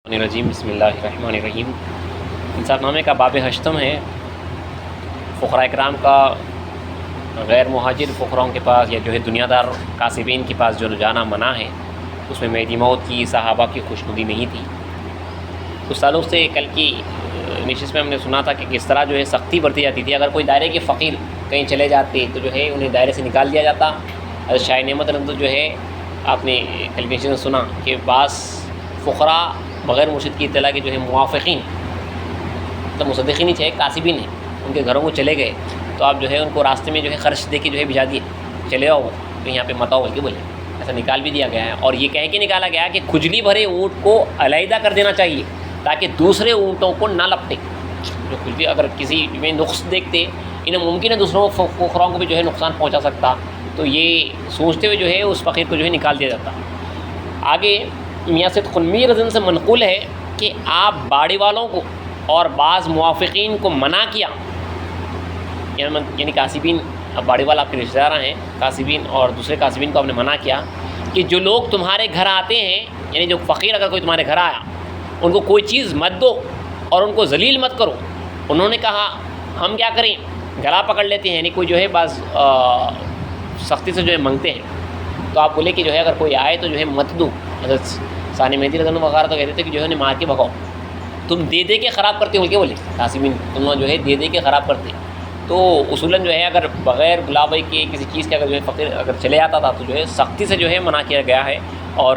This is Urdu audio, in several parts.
الرجیم بسم اللہ الرحمن الرحیم۔ انصاف نامے کا باب ہشتم ہے۔ فقراء اکرام کا غیر مہاجر فقراؤں کے پاس یا جو ہے دنیا دار کاسبین کے پاس جو جانا منع ہے، اس میں مہدی موت کی صحابہ کی خوشنودی نہیں تھی۔ اس تعلق سے کل کی نشست میں ہم نے سنا تھا کہ کس طرح جو ہے سختی برتی جاتی تھی۔ اگر کوئی دائرے کے فقیر کہیں چلے جاتے تو جو ہے انہیں دائرے سے نکال دیا جاتا۔ حضرت شاہ نعمت رضی جو ہے آپ نے کل کی نشست میں سنا کہ بعض فقراء بغیر مرشد کی اطلاع کے جو ہے موافقین مطلب مصدقین ہی تھے، کاسبین ہیں، ان کے گھروں کو چلے گئے تو آپ جو ہے ان کو راستے میں جو ہے خرچ دے کے جو ہے بھجا دیے، چلے آؤ کہ یہاں پہ مت آؤ بول کے بولے، ایسا نکال بھی دیا گیا ہے۔ اور یہ کہہ کے نکالا گیا کہ کھجلی بھرے اونٹ کو علیحدہ کر دینا چاہیے تاکہ دوسرے اونٹوں کو نہ لپٹے۔ جو کھجلی اگر کسی میں نقص دیکھتے انہیں ممکن ہے دوسروں فقراؤں کو بھی جو ہے نقصان پہنچا سکتا، تو یہ سوچتے ہوئے جو ہے اس فقیر کو جو ہے نکال دیا جاتا۔ آگے میاں سید قلمی رضی اللہ عنہ سے منقول ہے کہ آپ باڑی والوں کو اور بعض موافقین کو منع کیا، یعنی کاسبین، اب باڑی والا آپ کے رشتہ دار ہیں، کاسبین اور دوسرے کاسبین کو آپ نے منع کیا کہ جو لوگ تمہارے گھر آتے ہیں، یعنی جو فقیر اگر کوئی تمہارے گھر آیا ان کو کوئی چیز مت دو اور ان کو ذلیل مت کرو۔ انہوں نے کہا ہم کیا کریں، گلا پکڑ لیتے ہیں، یعنی کوئی جو ہے بعض سختی سے جو ہے منگتے ہیں، تو آپ بولے کہ جو ہے اگر کوئی آئے تو جو ہے مت دو۔ حضرت ثانی مہدی رضی اللہ عنہ وغیرہ تو کہتے تھے کہ جو ہے انہیں مار کے بھگاؤ، تم دے دے کے خراب کرتے ہو کیا بولے قاسمین، تم لوگ جو ہے دے دے کے خراب کرتے۔ تو اصولاً جو ہے اگر بغیر بلاوے کے کسی چیز کے اگر جو ہے فقیر اگر چلے آتا تھا تو جو ہے سختی سے جو ہے منع کیا گیا ہے، اور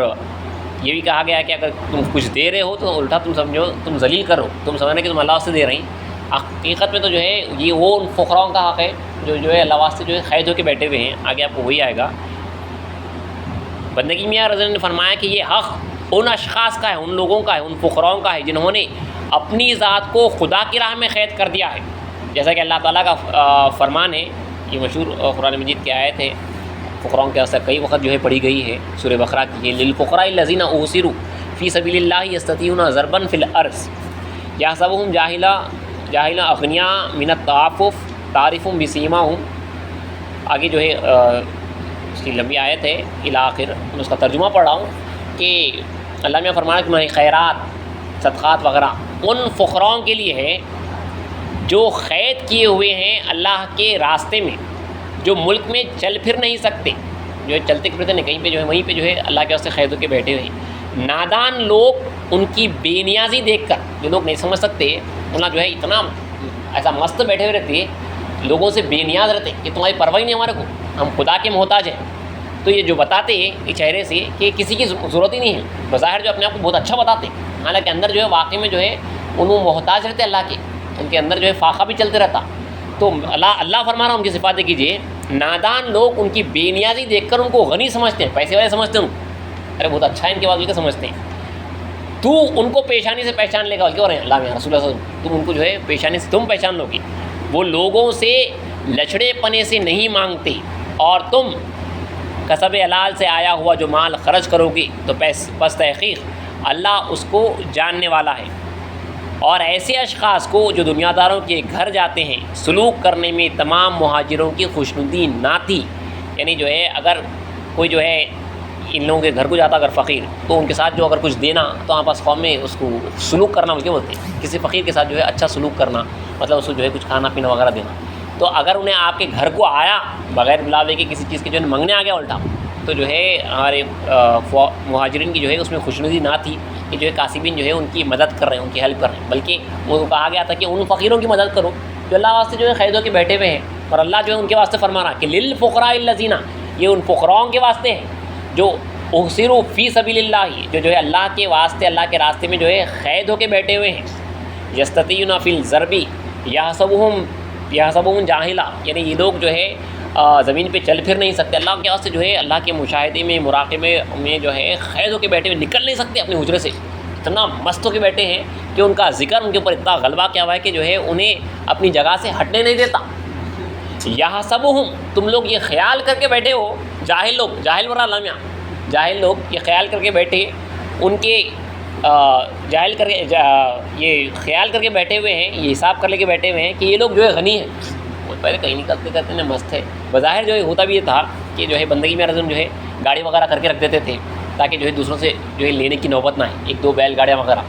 یہ بھی کہا گیا ہے کہ اگر تم کچھ دے رہے ہو تو الٹا تم سمجھو تم ذلیل کرو، تم سمجھنا کہ تم اللہ سے دے رہی۔ حقیقت میں تو جو ہے یہ وہ ان فقراؤں کا حق ہے جو ہے اللہ واسطے جو ہے قید ہو کے بیٹھے ہوئے ہیں۔ آگے آپ کو وہی آئے گا۔ بندگی میاں رضی اللہ عنہ نے فرمایا کہ یہ حق ان اشخاص کا ہے، ان لوگوں کا ہے، ان فقراؤں کا ہے جنہوں نے اپنی ذات کو خدا کی راہ میں قید کر دیا ہے، جیسا کہ اللہ تعالیٰ کا فرمان ہے۔ یہ مشہور قرآن مجید کی آیت ہے، فقراؤں کے اثر کئی وقت جو ہے پڑھی گئی ہے، سورہ بقرہ کی ہے، للفقراء الذین احصروا فی سبیل اللہ یستطیعون ضربا فی الارض یحسبهم جاہلا اغنیاء من التعفف تعرفهم بسیماہم۔ آگے جو ہے اس کی لمبی آیت ہے الی آخر، میں اس کا ترجمہ پڑھ رہا ہوں کہ اللہ نے فرمایا کہ خیرات صدقات وغیرہ ان فقراؤں کے لیے ہے جو قید کیے ہوئے ہیں اللہ کے راستے میں، جو ملک میں چل پھر نہیں سکتے، جو ہے چلتے پھرتے نہیں، کہیں پہ جو ہے وہیں پہ جو ہے اللہ کے واسطے قید ہو کے بیٹھے ہوئے ہیں۔ نادان لوگ ان کی بے نیازی دیکھ کر، جو لوگ نہیں سمجھ سکتے انہیں جو ہے اتنا ایسا مست بیٹھے ہوئے رہتے ہیں، لوگوں سے بے نیاز رہتے کہ تمہاری پرواہ نہیں ہمارے کو، ہم خدا کے محتاج ہیں۔ تو یہ جو بتاتے ہیں یہ چہرے سے کہ کسی کی ضرورت ہی نہیں ہے، بظاہر جو اپنے آپ کو بہت اچھا بتاتے ہیں، حالانکہ اندر جو ہے واقعی میں جو ہے انہوں محتاج رہتے اللہ کے، ان کے اندر جو ہے فاقہ بھی چلتے رہتا۔ تو اللہ فرما رہا ان کی صفاتیں کیجیے، نادان لوگ ان کی بے نیازی دیکھ کر ان کو غنی سمجھتے ہیں، پیسے والے سمجھتے ہیں، ارے بہت اچھا ہے ان کے بعد کے سمجھتے ہیں۔ تو ان کو پیشانی سے پہچان لے گا، کیوں رہے ہیں اللہ میں رسول اللہ صلی اللہ علیہ وسلم، تم ان کو جو ہے پیشانی سے تم پہچان لو گی۔ وہ لوگوں سے لچڑے پنے سے نہیں مانگتے، اور تم کسب حلال سے آیا ہوا جو مال خرچ کرو گی تو پس تحقیق اللہ اس کو جاننے والا ہے۔ اور ایسے اشخاص کو جو دنیا داروں کے گھر جاتے ہیں سلوک کرنے میں تمام مہاجروں کی خوشنودی نہ تھی، یعنی جو ہے اگر کوئی جو ہے ان لوگوں کے گھر کو جاتا اگر فقیر، تو ان کے ساتھ جو اگر کچھ دینا تو آپس قوم میں اس کو سلوک کرنا بلکہ بولتے ہیں، کسی فقیر کے ساتھ جو ہے اچھا سلوک کرنا، مطلب اس کو جو ہے کچھ کھانا پینا وغیرہ دینا۔ تو اگر انہیں آپ کے گھر کو آیا بغیر بلاوے کے کسی چیز کے جو ہے منگنے آ گیا الٹا، تو جو ہے ہمارے مہاجرین کی جو ہے اس میں خوشنودی نہ تھی کہ جو ہے کاسبین جو ہے ان کی مدد کر رہے ہیں، ان کی ہیلپ کر رہے ہیں، بلکہ وہ کہا گیا تھا کہ ان فقیروں کی مدد کرو جو اللہ واسطے جو ہے قید ہو کے بیٹھے ہوئے ہیں۔ اور اللہ جو ہے ان کے واسطے فرما رہا کہ للفقراء الذین، یہ ان فقراؤں کے واسطے ہیں جو احصروا فی سبیل اللہ، جو ہے اللہ کے واسطے اللہ کے راستے میں جو ہے قید ہو کے بیٹھے ہوئے ہیں، یستطیعون فی الضرب یحسبهم جاہلا، یعنی یہ لوگ جو ہے زمین پہ چل پھر نہیں سکتے، اللہ کے واسطے جو ہے اللہ کے مشاہدے میں مراقبے میں جو ہے قید ہو کے بیٹھے ہوئے، نکل نہیں سکتے اپنے حجرے سے، اتنا مست ہو کے بیٹھے ہیں کہ ان کا ذکر ان کے اوپر اتنا غلبہ کیا ہوا ہے کہ جو ہے انہیں اپنی جگہ سے ہٹنے نہیں دیتا۔ یحسبهم، تم لوگ یہ خیال کر کے بیٹھے ہو، جاہل لوگ، جاہل برا لامیاں، جاہل لوگ یہ خیال کر کے بیٹھے، ان کے جاہل کر کے یہ خیال کر کے بیٹھے ہوئے ہیں، یہ حساب کر لے کے بیٹھے ہوئے ہیں کہ یہ لوگ جو ہے غنی ہیں، وہ پہلے کہیں نکلتے کرتے ہیں مست ہے۔ بظاہر جو ہے ہوتا بھی یہ تھا کہ جو ہے بندگی میں رضم جو ہے گاڑی وغیرہ کر کے رکھ دیتے تھے تاکہ جو ہے دوسروں سے جو ہے لینے کی نوبت نہ آئے، ایک دو بیل گاڑیاں وغیرہ،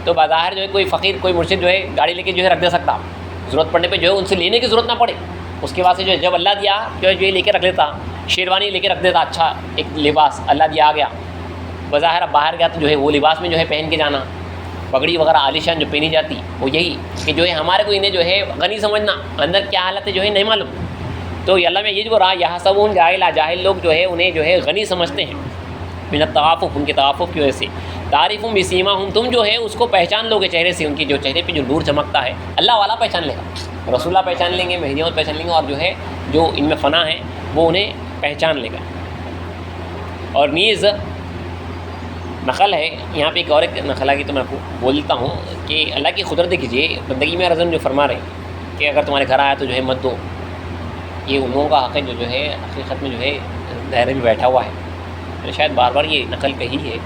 تو بظاہر جو ہے کوئی فقیر کوئی مرشد جو ہے گاڑی لے کے جو ہے رکھ دے سکتا، ضرورت پڑنے پہ جو ہے ان سے لینے کی ضرورت نہ پڑے، اس کے واسطے جو ہے جب اللہ دیا جو ہے جو لے کے رکھ لیتا، شیروانی لے کے رکھ دیتا، اچھا ایک لباس اللہ دیا آ گیا، بظاہر اب باہر گیا تو جو ہے وہ لباس میں جو ہے پہن کے جانا، پگڑی وغیرہ عالیشان جو پہنی جاتی وہ یہی کہ جو ہے ہمارے کو انہیں جو ہے غنی سمجھنا، اندر کیا حالت ہے جو ہے نہیں معلوم. تو اللہ میں یہ جو رہا یہاں سب ان جاہل لوگ جو ہے انہیں جو ہے غنی سمجھتے ہیں من التعافف، ان کے تعافف کی وجہ سے. تعریفہم بسیماہم، تم جو ہے اس کو پہچان لو گے چہرے سے، ان کی جو چہرے پہ جو نور چمکتا ہے اللہ والا پہچان لے گا، رسول اللہ پہچان لیں گے، مہدیوں پہچان لیں گے، اور جو ہے جو ان میں فنا ہے وہ انہیں پہچان لے گا. اور نیز نقل ہے یہاں پہ ایک اور ایک نقل ہے کہ تو میں آپ کو بولتا ہوں کہ اللہ کی قدرت دیکھیے بندگی میں رضن جو فرما رہے ہیں کہ اگر تمہارے گھر آیا تو جو ہے مت دو، یہ ان لوگوں کا حق ہے جو ہے حقیقت میں جو ہے دائرے میں بیٹھا ہوا ہے. میں شاید بار بار یہ نقل کہی ہے،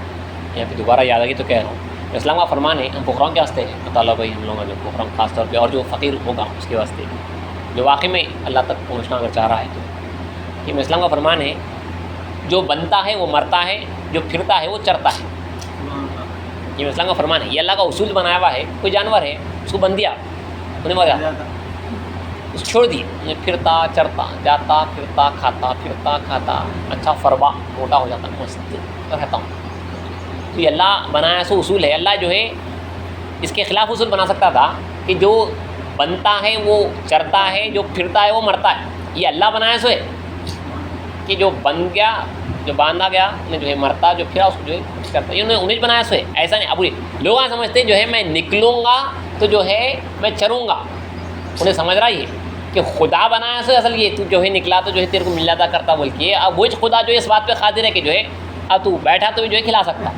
یہاں پہ دوبارہ یاد آ گئی تو کہہ رہا ہوں. اسلام کا فرمان ہے ہم فقراؤں کے واسطے ہے تعالیٰ بھائی، ہم لوگوں کا جو فقراؤں خاص طور پہ، اور جو فقیر ہوگا اس کے واسطے جو واقعی میں اللہ تک پہنچنا اگر چاہ رہا ہے تو یہ اسلام کا فرمان ہے جو بنتا ہے وہ مرتا ہے، جو پھرتا ہے وہ چرتا ہے. یہ اسلام کا فرمان ہے، یہ اللہ کا اصول بنایا ہوا ہے. کوئی جانور ہے اس کو بند دیا انہیں مر جاتا، اس چھوڑ دیے، پھرتا چرتا جاتا، پھرتا کھاتا، اچھا فربا موٹا ہو جاتا، مست رہتا ہوں. تو یہ اللہ بنایا سو اصول ہے. اللہ جو ہے اس کے خلاف اصول بنا سکتا تھا کہ جو بنتا ہے وہ چرتا ہے، جو پھرتا ہے وہ مرتا ہے. یہ اللہ بنایا سو ہے کہ جو بن گیا، جو باندھا گیا انہیں جو ہے مرتا، جو پھرا اس کو جو ہے کرتا. یہ انہیں بنایا سو ہے. ایسا نہیں. اب لوگ سمجھتے ہیں جو ہے میں نکلوں گا تو جو ہے میں چروں گا، انہیں سمجھ رہا یہ کہ خدا بنایا سو اصل یہ تو جو ہے نکلا تو جو ہے تیرے کو مل جاتا کرتا بول کے. اب وہ خدا جو ہے اس بات پہ قادر ہے کہ جو ہے اب تو بیٹھا تو جو ہے کھلا سکتا.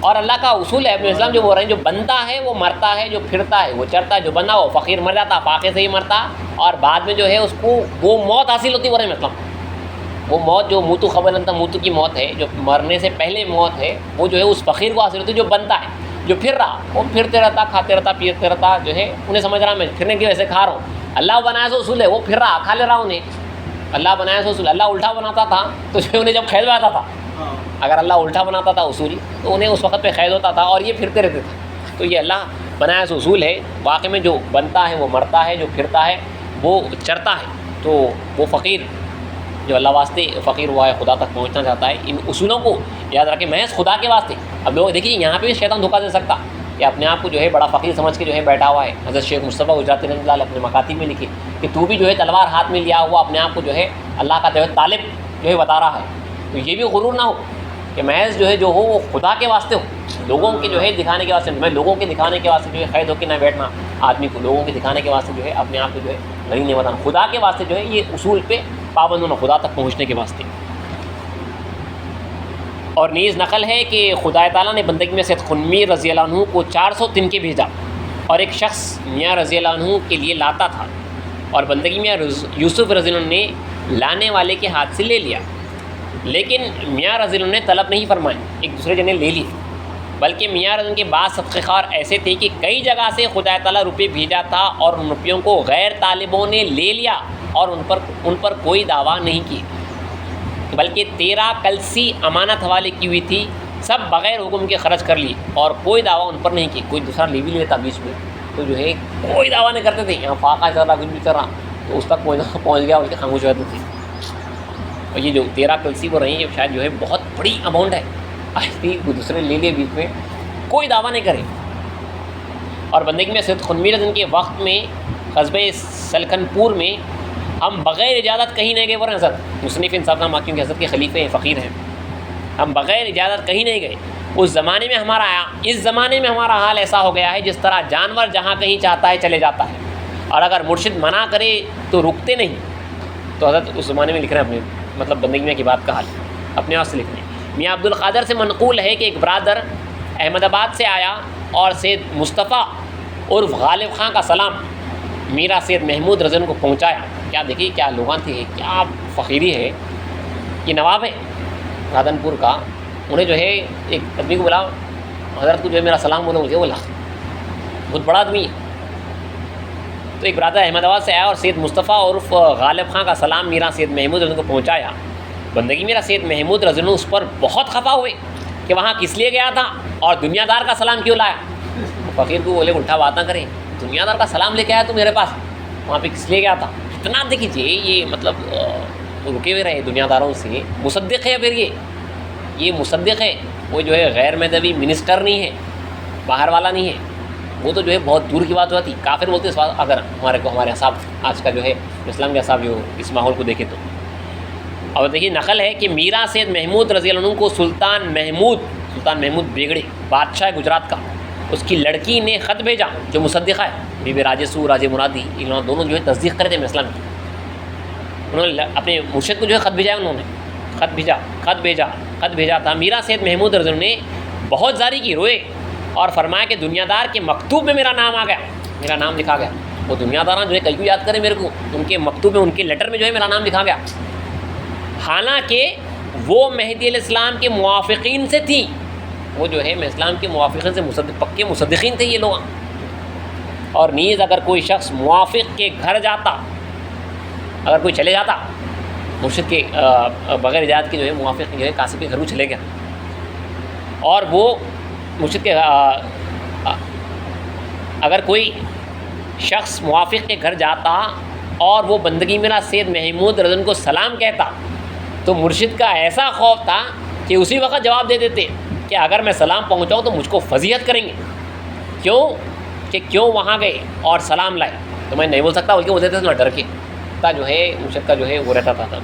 اور اللہ کا اصول ہے ابن اسلام جو بول رہے ہیں جو بنتا ہے وہ مرتا ہے، جو پھرتا ہے وہ چرتا ہے. جو بنا وہ فقیر مر جاتا، فاقے سے ہی مرتا، اور بعد میں جو ہے اس کو وہ موت حاصل ہوتی. بول رہے ہیں مطلب وہ موت جو موتو خبر انتا موتو کی موت ہے، جو مرنے سے پہلے موت ہے، وہ جو ہے اس فقیر کو حاصل ہوتی جو بنتا ہے. جو پھر رہا وہ پھرتے رہتا، کھاتے رہتا، پیتے رہتا، جو ہے انہیں سمجھ رہا میں پھرنے کی وجہ سے کھا رہا ہوں. اللہ بنایا سو اصول ہے وہ پھر رہا، کھا لے رہا انہیں. اللہ بنایا سو اصول. اللہ الٹا بناتا تھا تو جو انہیں جب قید میں آتا تھا، اگر اللہ الٹا بناتا تھا اصول تو انہیں اس وقت پہ قید ہوتا تھا اور یہ پھرتے رہتے تھے. تو یہ اللہ بنایا سو اصول ہے. واقع میں جو بنتا ہے وہ مرتا ہے، جو پھرتا ہے وہ چرتا ہے. تو وہ فقیر جو اللہ واسطے فقیر ہوا ہے، خدا تک پہنچنا چاہتا ہے، ان اصولوں کو یاد رکھیں محض خدا کے واسطے. اب لوگ دیکھیے یہاں پہ بھی شیطان دھوکہ دے سکتا کہ اپنے آپ کو جو ہے بڑا فقیر سمجھ کے جو ہے بیٹھا ہوا ہے. حضرت شیخ مصطفیٰ گجراتی رحمۃ اللہ علیہ اپنے مکاتب میں لکھے کہ تو بھی جو ہے تلوار ہاتھ میں لیا ہوا اپنے آپ کو جو ہے اللہ کا طالب جو ہے بتا رہا ہے. تو یہ بھی غرور نہ ہو کہ محض جو ہے جو ہو وہ خدا کے واسطے ہو، لوگوں کے جو ہے دکھانے کے واسطے. میں لوگوں کے دکھانے کے واسطے جو ہے قید ہو کے نہ بیٹھنا آدمی کو، لوگوں کے دکھانے کے واسطے جو ہے اپنے آپ کو جو ہے غنی نہیں بتانا. خدا کے واسطے جو ہے یہ اصول پہ پابند ہونا، خدا تک پہنچنے کے واسطے. اور نیز نقل ہے کہ خدا تعالیٰ نے بندگی میں سید خنمی رضی اللہ عنہ کو 400 تنکے بھیجا، اور ایک شخص میاں رضی اللہ عنہ کے لیے لاتا تھا، اور بندگی میں یوسف رضی اللہ عنہ نے لانے والے کے ہاتھ سے لے لیا. لیکن میاں رضی اللہ عنہ نے طلب نہیں فرمائی، ایک دوسرے جنے لے لی. بلکہ میاں رضی اللہ عنہ کے بعض صدقہ خار ایسے تھے کہ کئی جگہ سے خدا تعالیٰ روپے بھیجا تھا اور ان روپیوں کو غیر طالبوں نے لے لیا اور ان پر کوئی دعویٰ نہیں کی، بلکہ 13 کلسی امانت حوالے کی ہوئی تھی، سب بغیر حکم کے خرچ کر لی اور کوئی دعویٰ ان پر نہیں کی. کوئی دوسرا لے بھی لیتا بیچ میں تو جو ہے کوئی دعویٰ نہیں کرتے تھے. یہاں فاقہ چل رہا کچھ بھی چل رہا تو اس تک پہنچ گیا بلکہ خاموش رہتے تھے. اور یہ جو 13 کلسی وہ رہی ہیں شاید جو ہے بہت بڑی اماؤنٹ ہے. آہستی کوئی دوسرے لے لیے بیچ میں، کوئی دعویٰ نہیں کرے. اور بندگی میں سید خنمی رضی کے وقت میں قصبے سلکھن پور میں ہم بغیر اجازت کہیں نہیں گئے. ورنہ حضرت مصنف انصاف نامہ کیونکہ حضرت کے خلیفے ہیں، فقیر ہیں، ہم بغیر اجازت کہیں نہیں گئے. اس زمانے میں اس زمانے میں ہمارا حال ایسا ہو گیا ہے جس طرح جانور جہاں کہیں چاہتا ہے چلے جاتا ہے، اور اگر مرشد منع کرے تو رکتے نہیں. تو حضرت اس زمانے میں لکھ رہے ہیں اپنے مطلب بندگی میں کی بات کا حال اپنے آپ سے لکھ رہے ہیں. میاں عبد القادر سے منقول ہے کہ ایک برادر احمد آباد سے آیا اور سید مصطفیٰ عرف غالب خان کا سلام میرا سید محمود رضی کو پہنچایا. کیا دیکھیے کیا لوگان تھے، کیا فقیری ہے. یہ نواب ہے رادن پور کا. انہیں جو ہے ایک آدمی کو بولا حضرت کو جو ہے میرا سلام بولو، مجھے بولا بہت بڑا آدمی ہے. تو ایک برادر احمد آباد سے آیا اور سید مصطفیٰ عرف غالب خان کا سلام میرا سید محمود رضی کو پہنچایا. بندگی میرا سید محمود رضی اس پر بہت خفا ہوئے کہ وہاں کس لیے گیا تھا اور دنیا دار کا سلام کیوں لایا. فقیر کو بولے الٹا بات نہ کریں، دنیا دار کا سلام لے کے آیا تو میرے پاس، وہاں پہ کس لیے گیا تھا؟ کتنا دیکھیے یہ مطلب رکے ہوئے رہے دنیا داروں سے. مصدق ہے پھر یہ مصدق ہے، وہ جو ہے غیر مذہبی منسٹر نہیں ہے، باہر والا نہیں ہے، وہ تو جو ہے بہت دور کی بات ہوتی. کافر بولتے اس بات اگر ہمارے حساب آج کا جو ہے اسلام کے حساب جو اس ماحول کو دیکھے تو. اور دیکھیے نقل ہے کہ میرا سید محمود رضی اللہ عنہ کو سلطان محمود بیگڑے بادشاہ گجرات کا، اس کی لڑکی نے خط بھیجا جو مصدقہ ہے، بی بی راجسو راجے مرادی، انہوں دونوں جو ہے تصدیق کرے تھے اسلام کی. انہوں نے اپنے مرشد کو جو ہے خط بھیجا، انہوں نے خط بھیجا تھا. میرا سید محمود رضی اللہ عنہ نے بہت زاری کی، روئے اور فرمایا کہ دنیا دار کے مکتوب میں میرا نام آ گیا، میرا نام لکھا گیا. وہ دنیا داراں جو ہے کہیں یاد کریں میرے کو، ان کے مکتوب میں، ان کے لیٹر میں جو ہے میرا نام لکھا گیا. حالانکہ وہ مہدی علیہ السلام کے موافقین سے تھی، وہ جو ہے اسلام کے موافقین سے پکے مصدقین تھے یہ لوگ. اور نیز اگر کوئی شخص موافق کے گھر جاتا، اگر کوئی چلے جاتا مرشد کے بغیر اجازت کے جو ہے موافق جو ہے قاصد کے گھر میں چلے گیا، اور وہ مرشد کے اگر کوئی شخص موافق کے گھر جاتا اور وہ بندگی میرا سید محمود رضی اللہ عنہ کو سلام کہتا، تو مرشد کا ایسا خوف تھا کہ اسی وقت جواب دے دیتے کہ اگر میں سلام پہنچاؤں تو مجھ کو فضیحت کریں گے. کیوں وہاں گئے اور سلام لائے؟ تو میں نہیں بول سکتا، بلکہ وہ دیتے تھے ڈر کے تا جو ہے مرشد کا جو ہے وہ رہتا تھا.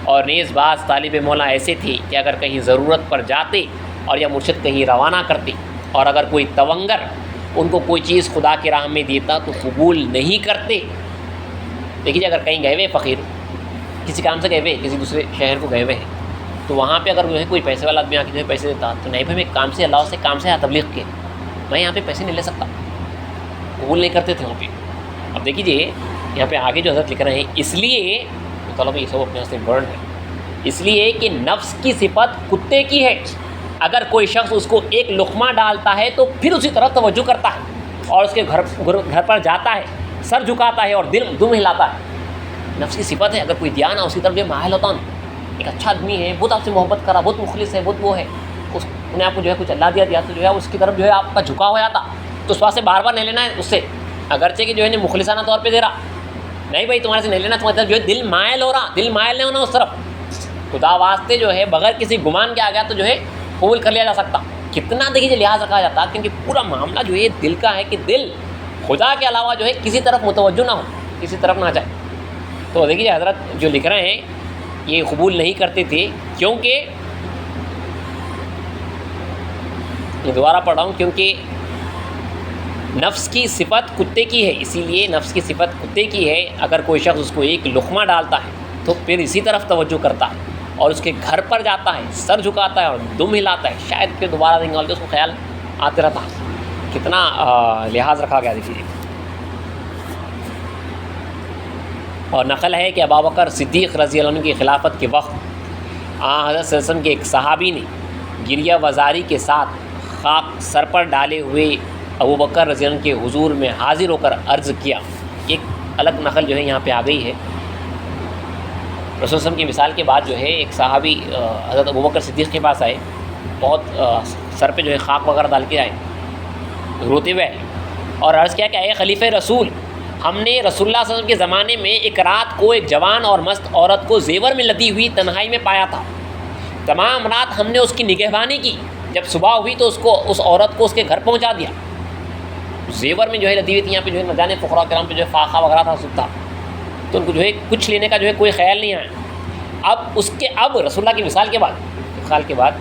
اور نیز بعض طالب مولا ایسے تھے کہ اگر کہیں ضرورت پر جاتے اور یا مرشد کہیں روانہ کرتے، اور اگر کوئی تونگر ان کو کوئی چیز خدا کی راہ میں دیتا تو قبول نہیں کرتے. دیکھیے اگر کہیں گئے ہوئے فقیر کسی کام سے گئے ہوئے، کسی دوسرے شہر کو گئے ہوئے ہیں، تو وہاں پہ اگر جو ہے کوئی پیسے والا آدمی آ کے جو ہے پیسے دیتا، تو نہیں بھائی میں کام سے اللہ سے کام سے تبلیغ کے میں یہاں پہ پیسے نہیں لے سکتا، قبول نہیں کرتے تھے وہاں پہ. اب دیکھیے یہاں پہ آگے جو حضرت لکھ رہے ہیں، اس لیے چلو یہ سب اپنے سے برن ہے، اس لیے کہ نفس کی صفت کتے کی ہے. اگر کوئی شخص اس کو ایک لقمہ ڈالتا ہے تو پھر اسی طرف توجہ کرتا ہے اور اس کے گھر پر جاتا ہے، سر جھکاتا ہے اور دم ہلاتا ہے. نفس کی صفت ہے، اگر کوئی دھیان ہے اسی طرف جو مائل ہوتا ہے. ایک اچھا آدمی ہے، بہت آپ سے محبت کرا، بہت مخلص ہے، بہت وہ ہے، انہیں آپ کو جو ہے کچھ اللہ دیا تو جو ہے اس کی طرف جو ہے آپ کا جھکا ہو جاتا. تو اس واسطے بار بار نہیں لینا ہے اس سے، اگرچہ کہ جو ہے مخلصانہ طور پہ دے رہا، نہیں بھائی تمہارے سے نہیں لینا، تمہاری طرف جو ہے دل مائل ہو رہا، دل مائل نہیں ہونا اس طرف. خدا واسطے جو ہے بغیر کسی گمان کے آ گیا تو جو ہے قبول کر لیا جا سکتا. کتنا دیکھیے لحاظ رکھا جاتا، کیونکہ پورا معاملہ جو ہے دل کا ہے کہ دل خدا کے علاوہ جو ہے کسی طرف متوجہ نہ ہو، کسی طرف نہ جائے. تو دیکھیے حضرت جو لکھ رہے ہیں یہ قبول نہیں کرتے تھے، کیونکہ میں دوبارہ پڑھ رہا ہوں، کیونکہ نفس کی صفت کتے کی ہے. اسی لیے نفس کی صفت کتے کی ہے. اگر کوئی شخص اس کو ایک لقمہ ڈالتا ہے تو پھر اسی طرف توجہ کرتا ہے اور اس کے گھر پر جاتا ہے، سر جھکاتا ہے اور دم ہلاتا ہے، شاید پھر دوبارہ دیں گے، اس کو خیال آتے رہتا. کتنا لحاظ رکھا گیا دیکھیے. اور نقل ہے کہ ابوبکر صدیق رضی اللہ عنہ کی خلافت کے وقت حضرت صلی اللہ علیہ وسلم کے ایک صحابی نے گریہ وزاری کے ساتھ خاک سر پر ڈالے ہوئے ابوبکر رضی اللہ عنہ کے حضور میں حاضر ہو کر عرض کیا. ایک الگ نقل جو ہے یہاں پہ آ گئی ہے. رسول صلی اللہ علیہ وسلم کی مثال کے بعد جو ہے ایک صحابی حضرت ابوبکر صدیق کے پاس آئے، بہت سر پہ جو ہے خاک وغیرہ ڈال کے آئے، روتے ہوئے آئے اور عرض کیا کہ اے خلیفہ رسول، ہم نے رسول اللہ صلی اللہ علیہ وسلم کے زمانے میں ایک رات کو ایک جوان اور مست عورت کو زیور میں لدی ہوئی تنہائی میں پایا تھا. تمام رات ہم نے اس کی نگہبانی کی، جب صبح ہوئی تو اس عورت کو اس کے گھر پہنچا دیا. زیور میں جو ہے لدی ہوئی تھی، یہاں پہ جو ہے نہ جانے فقراء کرام پہ جو ہے فاقہ وغیرہ تھا، سب تھا، تو ان کو جو ہے کچھ لینے کا جو ہے کوئی خیال نہیں آیا. اب رسول اللہ کی مثال کے بعد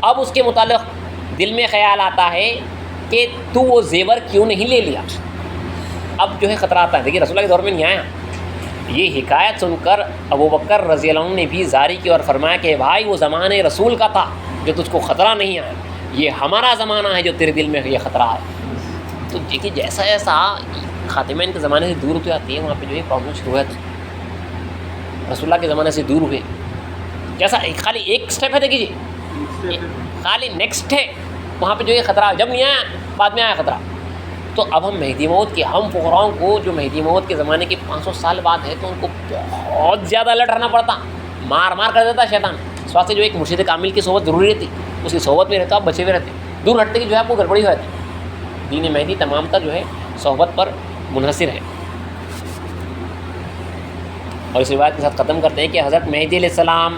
اب اس کے متعلق دل میں خیال آتا ہے کہ تو وہ زیور کیوں نہیں لے لیا. اب جو ہے خطرہ آتا ہے. دیکھیے رسول اللہ کے دور میں نہیں آیا. یہ حکایت سن کر ابوبکر رضی اللہ عنہ نے بھی زاری کی اور فرمایا کہ بھائی وہ زمانے رسول کا تھا جو تجھ کو خطرہ نہیں آیا، یہ ہمارا زمانہ ہے جو تیرے دل میں یہ خطرہ ہے. تو دیکھیے جیسا ایسا خاتمین کے زمانے سے دور ہوتے آتی ہے، وہاں پہ جو ہے پرابلم شروع ہوئے تھے. رسول اللہ کے زمانے سے دور ہوئے، جیسا خالی ایک اسٹیپ ہے، دیکھیے خالی نیکسٹ ہے، وہاں پہ جو ہے خطرہ جب نہیں آیا بعد میں آیا خطرہ. تو اب ہم مہدی موعود کے ہم فقراؤں کو جو مہدی موعود کے زمانے کے 500 سال بعد ہے، تو ان کو بہت زیادہ الرٹ رہنا پڑتا، مار کر دیتا شیطان. اس واسطے جو ایک مرشد کامل کی صحبت ضروری رہتی، اس کی صحبت میں رہتا آپ بچے ہوئے رہتے، دور ہٹتے کی جو ہے آپ کو گڑبڑی ہو جاتی. دین مہدی تمام تر جو ہے صحبت پر منحصر ہے۔ اور اس روایت کے ساتھ ختم کرتے ہیں کہ حضرت مہدی علیہ السلام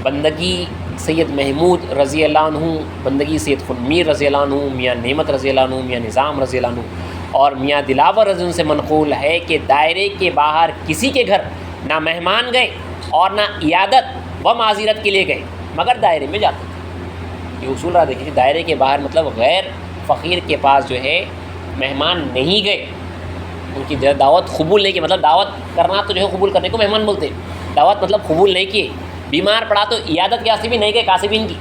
بندگی سید محمود رضی اللہ عنہ، بندگی سید خن میر رضی اللہ عنہ، میاں نعمت رضی اللہ عنہ، میاں نظام رضی اللہ عنہ اور میاں دلاور رضی اللہ عنہ سے منقول ہے کہ دائرے کے باہر کسی کے گھر نہ مہمان گئے اور نہ عیادت و معذرت کے لیے گئے، مگر دائرے میں جاتے تھے۔ یہ اصول رہا دیکھیے، دائرے کے باہر مطلب غیر فقیر کے پاس جو ہے مہمان نہیں گئے، ان کی دعوت قبول نہیں کی، مطلب دعوت کرنا تو جو ہے قبول کرنے کو مہمان بولتے ہیں، دعوت مطلب قبول نہیں کیے، بیمار پڑا تو عیادت کے واسطے بھی نہیں گئے، کاسبین کی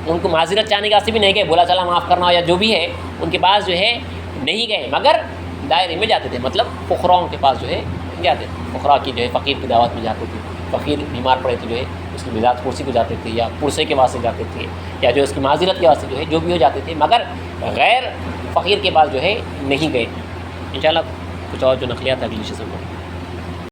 ان کو معذرت چاہنے کے واسطے بھی نہیں گئے، بولا چلا معاف کرنا ہو یا جو بھی ہے ان کے پاس جو ہے نہیں گئے، مگر دائرے میں جاتے تھے، مطلب فقراؤں کے پاس جو ہے جاتے تھے، فقراء کی جو ہے فقیر کی دعوت میں جاتے تھے، فقیر بیمار پڑے تو جو ہے اس کی مزاج کرسی کو جاتے تھے یا پرسے کے واسطے جاتے تھے یا جو اس کی معذرت کے واسطے جو ہے جو بھی ہو جاتے تھے، مگر غیر فقیر کے پاس جو ہے نہیں گئے۔ انشاءاللہ کچھ اور جو نقلیات اگلی شے میں